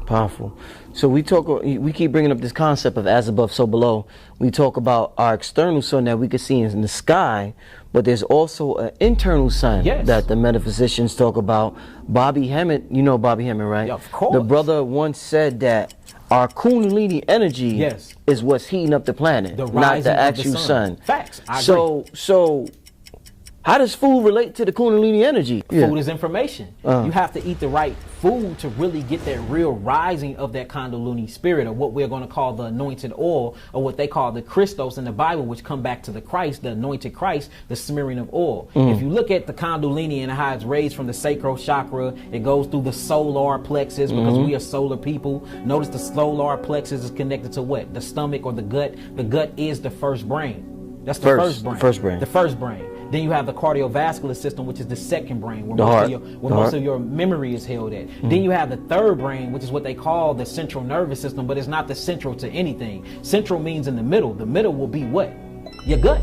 Powerful. So we keep bringing up this concept of as above, so below. We talk about our external sun that we can see in the sky, but there's also an internal sun that the metaphysicians talk about. Bobby Hemmett, you know Bobby Hemmett, right? Yeah, of course. The brother once said that our Kundalini energy is what's heating up the planet, not the actual sun. Facts. I agree. So how does food relate to the Kundalini energy? Food is information. You have to eat the right food to really get that real rising of that Kundalini spirit, or what we're going to call the anointed oil, or what they call the Christos in the Bible, which come back to the Christ, the anointed Christ, the smearing of oil. If you look at the Kundalini and how it's raised from the sacral chakra, it goes through the solar plexus, because we are solar people. Notice the solar plexus is connected to what? The stomach or the gut. The gut is the first brain. That's the first brain. The first brain. Then you have the cardiovascular system, which is the second brain, where most of your memory is held at. Then you have the third brain, which is what they call the central nervous system, but it's not the central to anything. Central means in the middle. The middle will be what? Your gut.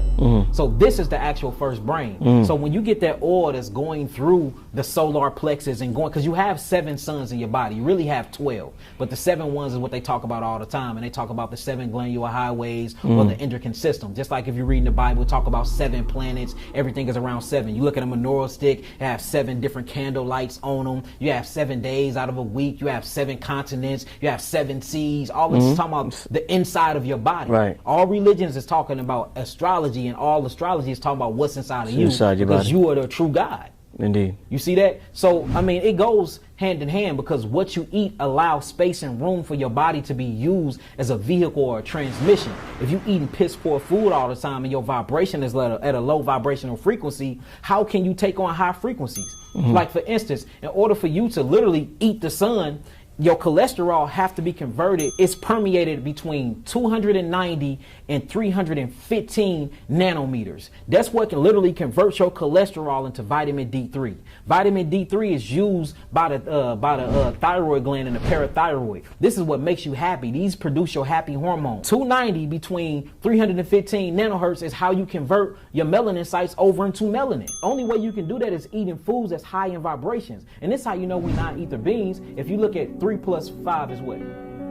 So this is the actual first brain. So when you get that oil that's going through the solar plexus and going, because you have 7 suns in your body, you really have 12, but the 7 ones is what they talk about all the time, and they talk about the 7 glandular highways or the endocrine system. Just like if you're reading the Bible, talk about 7 planets, everything is around 7. You look at a menorah stick, it have 7 different candle lights on them. You have 7 days out of a week. You have 7 continents. You have 7 seas. All this is talking about the inside of your body. Right. All religions is talking about astrology, and all astrology is talking about what's inside of you, your because body. you are the true God. Indeed. You see that? So, I mean, it goes hand in hand, because what you eat allows space and room for your body to be used as a vehicle or a transmission. If you eating piss poor food all the time and your vibration is at a low vibrational frequency, how can you take on high frequencies? Like, for instance, in order for you to literally eat the sun, your cholesterol have to be converted. It's permeated between 290 and 315 nanometers. That's what can literally convert your cholesterol into vitamin D3. Vitamin D3 is used by the thyroid gland and the parathyroid. This is what makes you happy. These produce your happy hormone. 290 between 315 nanohertz is how you convert your melanin sites over into melanin. Only way you can do that is eating foods that's high in vibrations. And this is how you know we're non-ether beings. If you look at 3 plus 5 is what?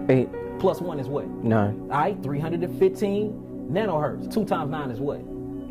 8. Plus 1 is what? 9. All right, 315 nanohertz. 2 times 9 is what?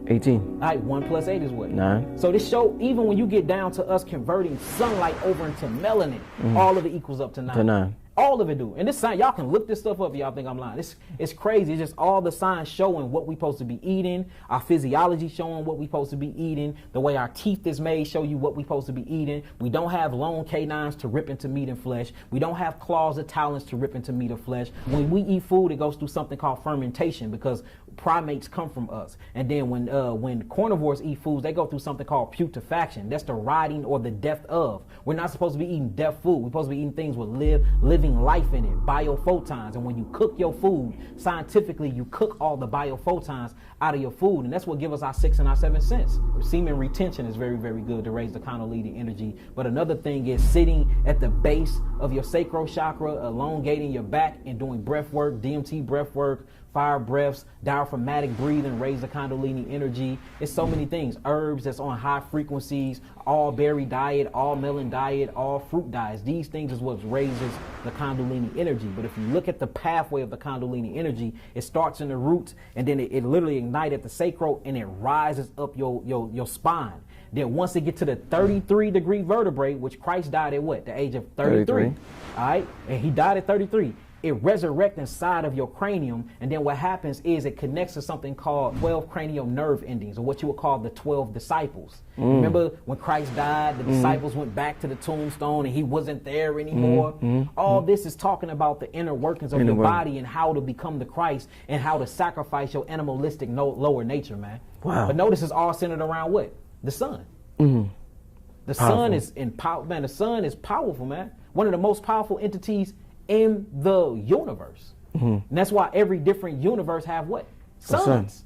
18. All right, 1 plus 8 is what? 9. So this show, even when you get down to us converting sunlight over into melanin, all of it equals up to 9. To 9. All of it do. And this sign, y'all can look this stuff up if y'all think I'm lying. It's crazy. It's just all the signs showing what we supposed to be eating, our physiology showing what we supposed to be eating, the way our teeth is made show you what we supposed to be eating. We don't have long canines to rip into meat and flesh. We don't have claws or talons to rip into meat or flesh. When we eat food, it goes through something called fermentation, because primates come from us. And then when carnivores eat foods, they go through something called putrefaction. That's the rotting or the death of. We're not supposed to be eating deaf food. We're supposed to be eating things with living life in it, biophotons. And when you cook your food, scientifically, you cook all the biophotons out of your food. And that's what gives us our 6 and our 7 sense. Semen retention is very, very good to raise the Kundalini energy. But another thing is sitting at the base of your sacral chakra, elongating your back and doing breath work, DMT breath work, fire breaths, diaphragmatic breathing, raise the Kundalini energy. It's so many things. Herbs that's on high frequencies, all berry diet, all melon diet, all fruit diets. These things is what raises the Kundalini energy. But if you look at the pathway of the Kundalini energy, it starts in the roots, and then it literally ignites at the sacral, and it rises up your spine. Then once it gets to the 33-degree vertebrae, which Christ died at what? The age of 33. All right? And he died at 33. It resurrects inside of your cranium, and then what happens is it connects to something called 12 cranial nerve endings, or what you would call the 12 disciples. Remember when Christ died, the disciples went back to the tombstone and he wasn't there anymore? All this is talking about the inner workings of your body and how to become the Christ and how to sacrifice your animalistic lower nature, man. Wow. But notice it's all centered around what? The sun. The The sun is in power, man. The sun is powerful, man. One of the most powerful entities in the universe. And that's why every different universe have what? Suns.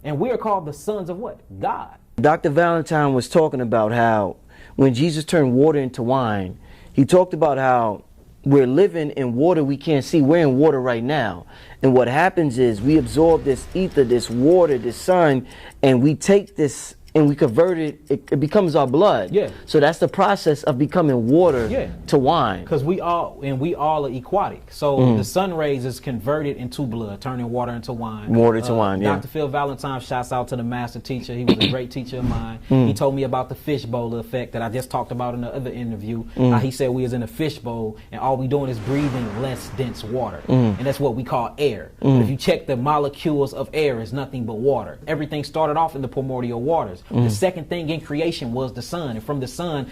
And we are called the sons of what? God. Dr. Valentine was talking about how when Jesus turned water into wine, he talked about how we're living in water we can't see. We're in water right now. And what happens is we absorb this ether, this water, this sun, and we take this and we convert it, it becomes our blood. Yeah. So that's the process of becoming water to wine. Because we all are aquatic. So the sun rays is converted into blood, turning water into wine. Water to wine, yeah. Dr. Phil Valentine, shouts out to the master teacher. He was a great teacher of mine. He told me about the fishbowl effect that I just talked about in the other interview. He said we was in a fishbowl and all we doing is breathing less dense water. And that's what we call air. But if you check the molecules of air, it's nothing but water. Everything started off in the primordial waters. The second thing in creation was the sun. And from the Son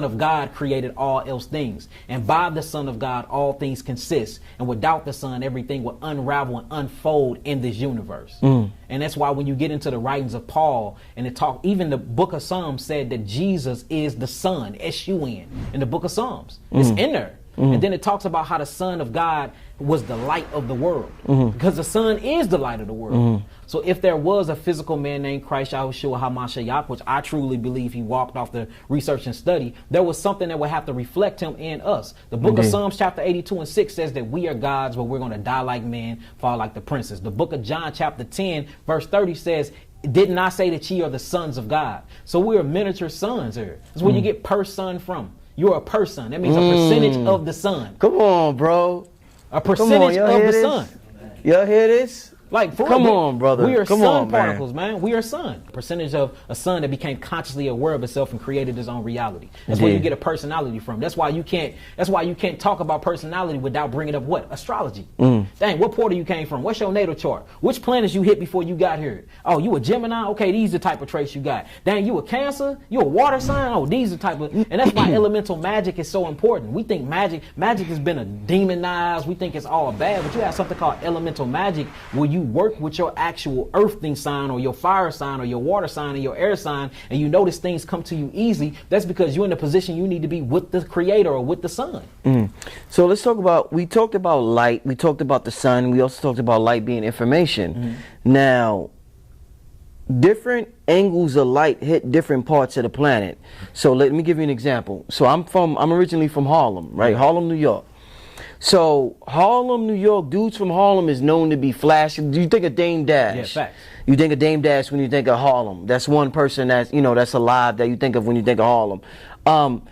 of God created all else things. And by the Son of God, all things consist. And without the Son, everything would unravel and unfold in this universe. And that's why when you get into the writings of Paul and it talk, even the book of Psalms said that Jesus is the Son, S-U-N, in the book of Psalms. It's in there. And then it talks about how the Son of God was the light of the world. Because the sun is the light of the world. So if there was a physical man named Christ Yahushua HaMashiach, which I truly believe he walked off the research and study, there was something that would have to reflect him in us. The book of Psalms chapter 82:6 says that we are gods, but we're going to die like men, fall like the princes. The book of John chapter 10 verse 30 says, didn't I say that ye are the sons of God? So we're miniature sons here. That's where you get per son from. You're a person. That means a percentage of the sun. Come on, bro. A percentage of the sun. Y'all hear this? Like, come on, brother. We are come sun on, particles, man. We are sun. Percentage of a sun that became consciously aware of itself and created its own reality. That's where you get a personality from. That's why you can't talk about personality without bringing up what? Astrology. Dang, what portal you came from? What's your natal chart? Which planets you hit before you got here? Oh, you a Gemini? Okay, these are the type of traits you got. Dang, you a Cancer? You a water sign? Oh, these are the type of... And that's why elemental magic is so important. We think magic has been demonized. We think it's all bad, but you have something called elemental magic where you work with your actual earthling sign or your fire sign or your water sign or your air sign, and you notice things come to you easy. That's because you're in the position you need to be with the creator or with the sun. So let's talk about, we talked about light, we talked about the sun, we also talked about light being information. Now, different angles of light hit different parts of the planet. So let me give you an example. So I'm originally from Harlem, right? Harlem, New York. So Harlem, New York, dudes from Harlem is known to be flashy. Do you think of Dame Dash? Yeah, facts. You think of Dame Dash when you think of Harlem. That's one person that's, that's alive that you think of when you think of Harlem.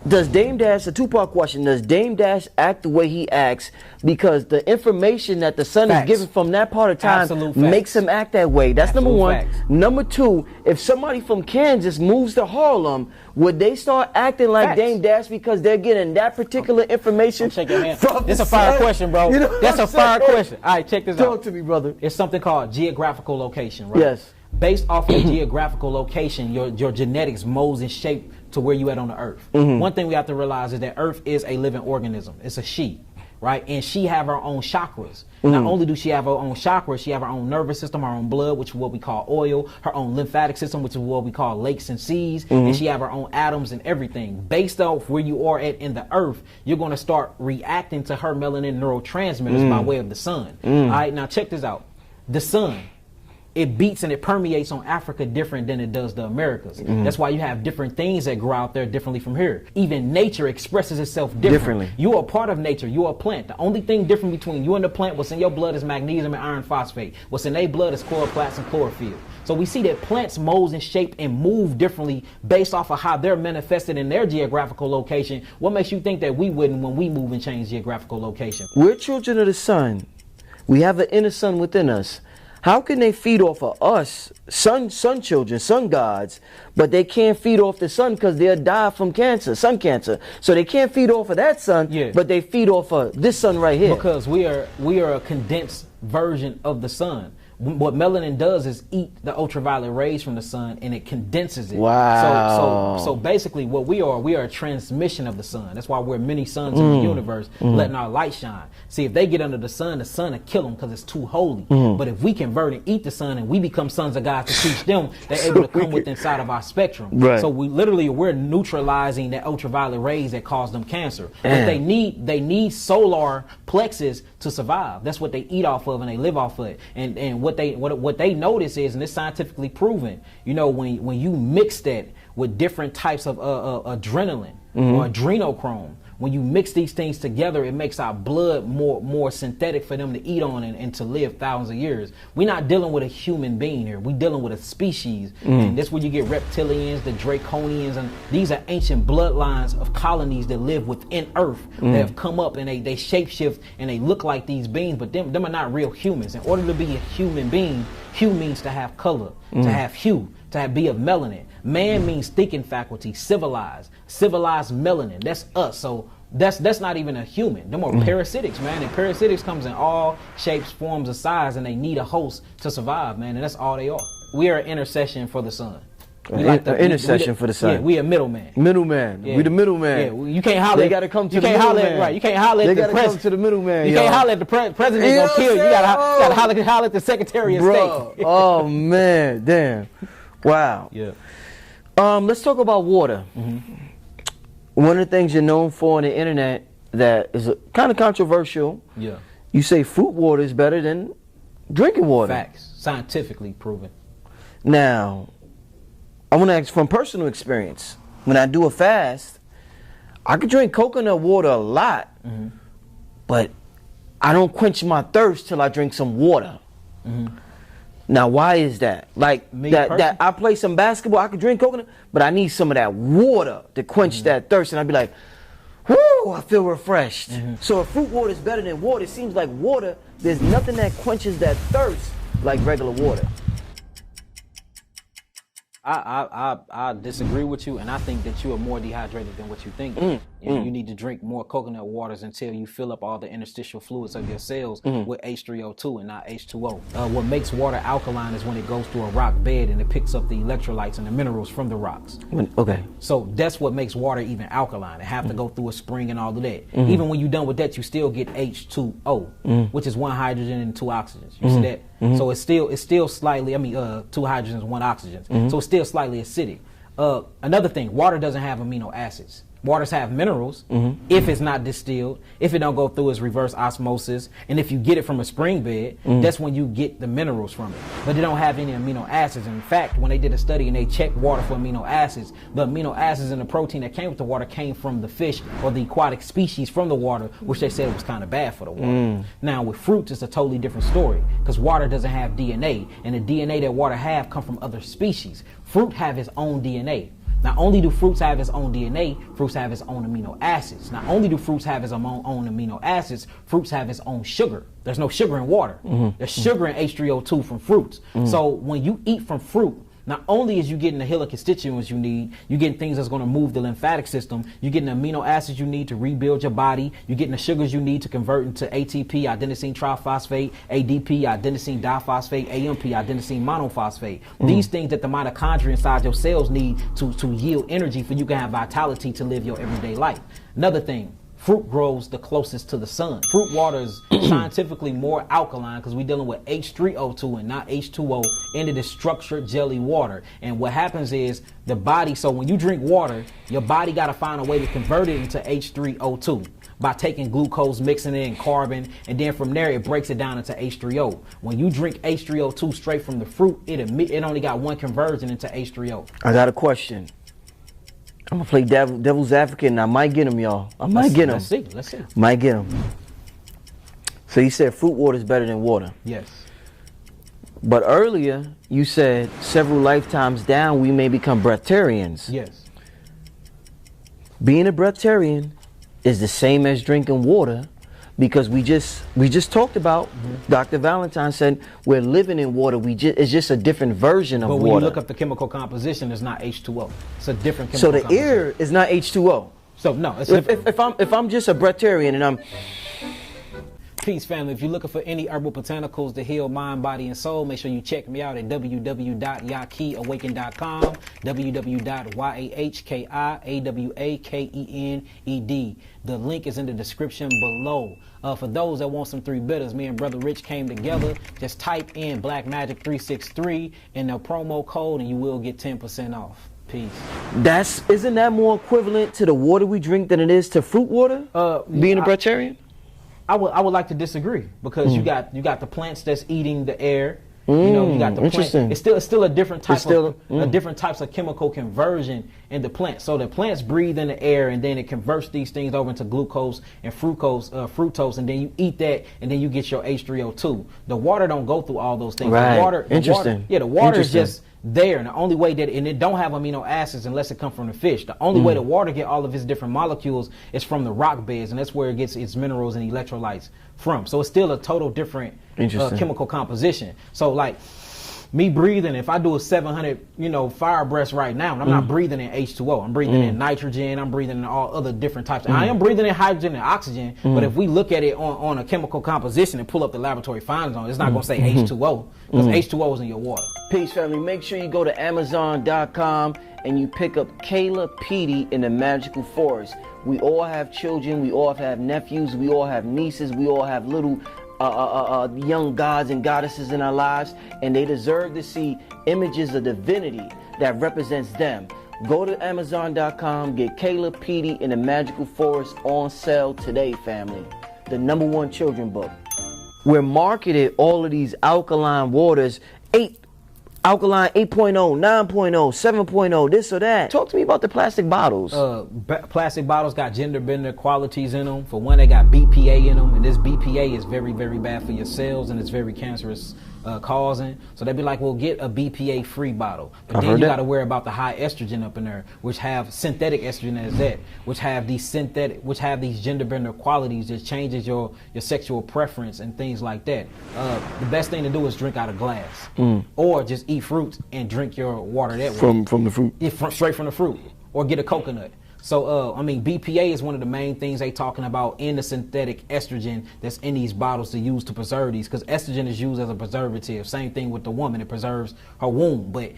Does Dame Dash, a two-part question, does Dame Dash act the way he acts because the information that the sun is given from that part of time makes him act that way? That's number one. Number two, if somebody from Kansas moves to Harlem, would they start acting like Dame Dash because they're getting that particular information? Shake your hand. This is a fire question, bro. That's a fire question. All right, check this out. Talk to me, brother. It's something called geographical location, right? Yes. Based off your geographical location, your genetics molds and shape to where you at on the earth. One thing we have to realize is that earth is a living organism. It's a she, right? And she have her own chakras. Not only do she have her own chakras, she have her own nervous system, her own blood, which is what we call oil, her own lymphatic system, which is what we call lakes and seas, and she have her own atoms and everything. Based off where you are at in the earth, you're going to start reacting to her melanin neurotransmitters by way of the sun. All right, now check this out. The sun, it beats and it permeates on Africa different than it does the Americas. That's why you have different things that grow out there differently from here. Even nature expresses itself differently. You are a part of nature. You are a plant. The only thing different between you and the plant, what's in your blood is magnesium and iron phosphate. What's in their blood is chloroplasts and chlorophyll. So we see that plants mold and shape and move differently based off of how they're manifested in their geographical location. What makes you think that we wouldn't when we move and change geographical location? We're children of the sun. We have an inner sun within us. How can they feed off of us, sun children, sun gods, but they can't feed off the sun because they'll die from cancer, sun cancer. So they can't feed off of that sun, but they feed off of this sun right here. Because we are a condensed version of the sun. What melanin does is eat the ultraviolet rays from the sun, and it condenses it. Wow. So basically, what we are a transmission of the sun. That's why we're many suns in the universe, letting our light shine. See, if they get under the sun will kill them because it's too holy. But if we convert and eat the sun, and we become sons of God to teach them, they're able to come within inside of our spectrum. Right. So we're neutralizing that ultraviolet rays that cause them cancer. But they need solar plexus to survive. That's what they eat off of, and they live off of it. And what they notice is, and it's scientifically proven, you know, when you mix that with different types of adrenaline or adrenochrome, when you mix these things together, it makes our blood more synthetic for them to eat on and to live thousands of years. We're not dealing with a human being here. We're dealing with a species. And that's where you get reptilians, the draconians, and these are ancient bloodlines of colonies that live within Earth that have come up, and they shapeshift and they look like these beings, but them are not real humans. In order to be a human being, hue means to have color, to have hue, to be of melanin. Man means thinking faculty, civilized melanin. That's us. So that's not even a human. Them are parasitics, man. And parasitics comes in all shapes, forms, and sizes, and they need a host to survive, man. And that's all they are. We are an intercession for the sun. Intercession for the sun. Yeah, we a middleman. Middleman. Yeah. We the middleman. Yeah, you can't holler. They gotta come to the middleman. Right. You can't holler at the president. Come to the middleman. You can't holler at the president. Gonna kill you. You gotta holler at the Secretary of State. Oh man, damn. Wow. Yeah. Let's talk about water. One of the things you're known for on the internet that is kind of controversial. Yeah. You say fruit water is better than drinking water. Facts. Scientifically proven. Now, I want to ask from personal experience. When I do a fast, I could drink coconut water a lot, but I don't quench my thirst till I drink some water. Now, why is that? Like that I play some basketball, I could drink coconut, but I need some of that water to quench that thirst, and I'd be like, whoo, I feel refreshed. So if fruit water is better than water, it seems like water, there's nothing that quenches that thirst like regular water. I disagree with you, and I think that you are more dehydrated than what you think. And you need to drink more coconut waters until you fill up all the interstitial fluids of your cells with H3O2 and not H2O. What makes water alkaline is when it goes through a rock bed and it picks up the electrolytes and the minerals from the rocks. Okay. So that's what makes water even alkaline. It have to go through a spring and all of that. Even when you're done with that, you still get H2O, which is 1 hydrogen and 2 oxygens. You see that? So it's still slightly, 2 hydrogens, 1 oxygen. So it's still slightly acidic. Another thing, water doesn't have amino acids. Waters have minerals if it's not distilled, if it don't go through its reverse osmosis, and if you get it from a spring bed, that's when you get the minerals from it. But they don't have any amino acids. In fact, when they did a study and they checked water for amino acids, the amino acids and the protein that came with the water came from the fish or the aquatic species from the water, which they said was kind of bad for the water. Now with fruits, it's a totally different story because water doesn't have DNA, and the DNA that water have come from other species. Fruit have its own DNA. Not only do fruits have its own DNA, fruits have its own amino acids. Not only do fruits have its own amino acids, fruits have its own sugar. There's no sugar in water. There's sugar in H3O2 from fruits. So when you eat from fruit, not only is you getting the hill of constituents you need, you're getting things that's going to move the lymphatic system, you're getting the amino acids you need to rebuild your body, you're getting the sugars you need to convert into ATP, adenosine triphosphate, ADP, adenosine diphosphate, AMP, adenosine monophosphate. These things that the mitochondria inside your cells need to yield energy for you to have vitality to live your everyday life. Another thing, fruit grows the closest to the sun. Fruit water is scientifically more alkaline because we're dealing with H3O2 and not H2O, and it is structured jelly water. And what happens is the body, so when you drink water, your body got to find a way to convert it into H3O2 by taking glucose, mixing it in carbon, and then from there it breaks it down into H3O. When you drink H3O2 straight from the fruit, it only got 1 conversion into H3O. I got a question. I'm gonna play devil's advocate, and I might get him, y'all. I might get him. Let's see. Might get him. So you said fruit water is better than water. Yes. But earlier you said several lifetimes down we may become breatharians. Yes. Being a breatharian is the same as drinking water, because we just talked about. Dr. Valentine said we're living in water. It's just a different version of water. But when you look up the chemical composition, it's not H2O. It's a different chemical So the composition. air is not H2O. So no, it's different. If I'm just a breatharian and Peace, family. If you're looking for any herbal botanicals to heal mind, body, and soul, make sure you check me out at www.yakiawaken.com, www.yahkiawakened. The link is in the description below. For those that want some 3 bitters, me and Brother Rich came together. Just type in Black Magic 363 in the promo code and you will get 10% off. Peace. Isn't that more equivalent to the water we drink than it is to fruit water? Being a breatharian? I would like to disagree, because you got the plants that's eating the air. You know, you got the plant. It's still a different type of different types of chemical conversion in the plant. So the plants breathe in the air, and then it converts these things over into glucose and fructose, and then you eat that, and then you get your H3O2. The water don't go through all those things. Right. The water is just there, and the only way and it don't have amino acids unless it comes from the fish. The only way the water get all of its different molecules is from the rock beds, and that's where it gets its minerals and electrolytes from. So it's still a total different chemical composition. So like me breathing, if I do a 700, fire breath right now, and I'm not breathing in H2O, I'm breathing in nitrogen, I'm breathing in all other different types. I am breathing in hydrogen and oxygen, but if we look at it on a chemical composition and pull up the laboratory findings on it, it's not going to say H2O, because H2O is in your water. Peace, family. Make sure you go to Amazon.com and you pick up Kayla Petey in the Magical Forest. We all have children, we all have nephews, we all have nieces, we all have little young gods and goddesses in our lives, and they deserve to see images of divinity that represents them. Go to Amazon.com, get Kayla Petey in the Magical Forest on sale today, family. The #1 children book. We're marketed all of these alkaline waters, alkaline 8.0, 9.0, 7.0, this or that. Talk to me about the plastic bottles. Plastic bottles got gender bender qualities in them. For one, they got BPA in them, and this BPA is very, very bad for your cells, and it's very cancerous causing. So they'd be like, well, get a BPA free bottle. But then you got to worry about the high estrogen up in there, which have synthetic estrogen as that, which have these gender bender qualities that changes your sexual preference and things like that. The best thing to do is drink out of glass, or just eat fruits and drink your water that way. From the fruit? Straight from the fruit, or get a coconut. So, BPA is one of the main things they talking about in the synthetic estrogen that's in these bottles to use to preserve these, because estrogen is used as a preservative. Same thing with the woman, it preserves her womb, but